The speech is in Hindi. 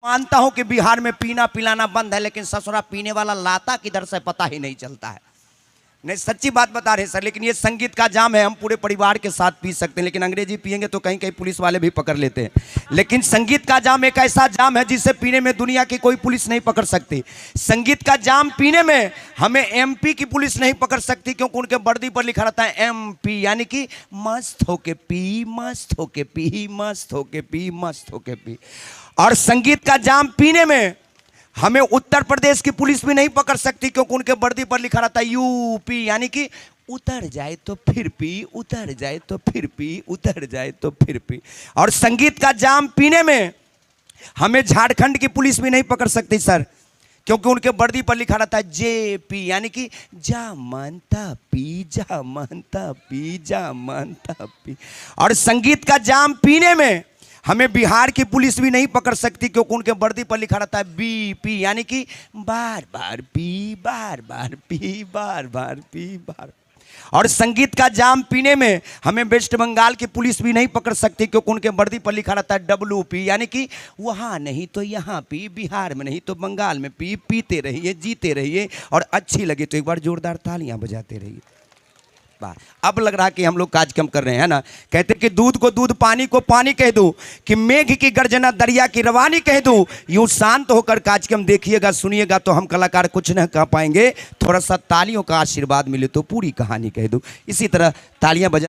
मानता हूं कि बिहार में पीना पिलाना बंद है, लेकिन ससुरा पीने वाला लाता किधर से पता ही नहीं चलता है। नहीं, सच्ची बात बता रहे सर। लेकिन ये संगीत का जाम है, हम पूरे परिवार के साथ पी सकते हैं, लेकिन अंग्रेजी पिएंगे तो कहीं कहीं पुलिस वाले भी पकड़ लेते हैं। लेकिन संगीत का जाम एक ऐसा जाम है जिसे पीने में दुनिया की कोई पुलिस नहीं पकड़ सकती। संगीत का जाम पीने में हमें एमपी की पुलिस नहीं पकड़ सकती, क्योंकि उनके वर्दी पर लिखा रहता है एमपी, यानी कि मस्त होके पी, मस्त होके पी, मस्त होके पी, मस्त होके पी। और संगीत का जाम पीने में हमें उत्तर प्रदेश की पुलिस भी नहीं पकड़ सकती, क्योंकि उनके वर्दी पर लिखा रहता है यूपी, यानी कि उतर जाए तो फिर पी, उतर जाए तो फिर पी, उतर जाए तो फिर पी। और संगीत का जाम पीने में हमें झारखंड की पुलिस भी नहीं पकड़ सकती सर, क्योंकि उनके वर्दी पर लिखा रहता है जेपी, यानी कि जा मानता पी, जा मानता पी, जा मानता पी। और संगीत का जाम पीने में हमें बिहार की पुलिस भी नहीं पकड़ सकती, क्योंकि उनके वर्दी पर लिखा रहता है बीपी, यानी कि बार बार पी, बार बार पी, बार बार पी, बार। और संगीत का जाम पीने में हमें वेस्ट बंगाल की पुलिस भी नहीं पकड़ सकती, क्योंकि उनके वर्दी पर लिखा रहता है डब्ल्यूपी, यानी कि वहाँ नहीं तो यहाँ पी, बिहार में नहीं तो बंगाल में पी, पीते रहिए, जीते रहिए, और अच्छी लगे तो एक बार जोरदार तालियां बजाते रहिए। अब लग रहा कि हम लोग काज कम कर रहे हैं ना। कहते कि दूध को दूध, पानी को पानी कह दूं, कि मेघ की गर्जना दरिया की रवानी कह दूं। यूं शांत होकर काज कम देखिएगा, सुनिएगा तो हम कलाकार कुछ न कह पाएंगे। थोड़ा सा तालियों का आशीर्वाद मिले तो पूरी कहानी कह दूं। इसी तरह तालियां बजा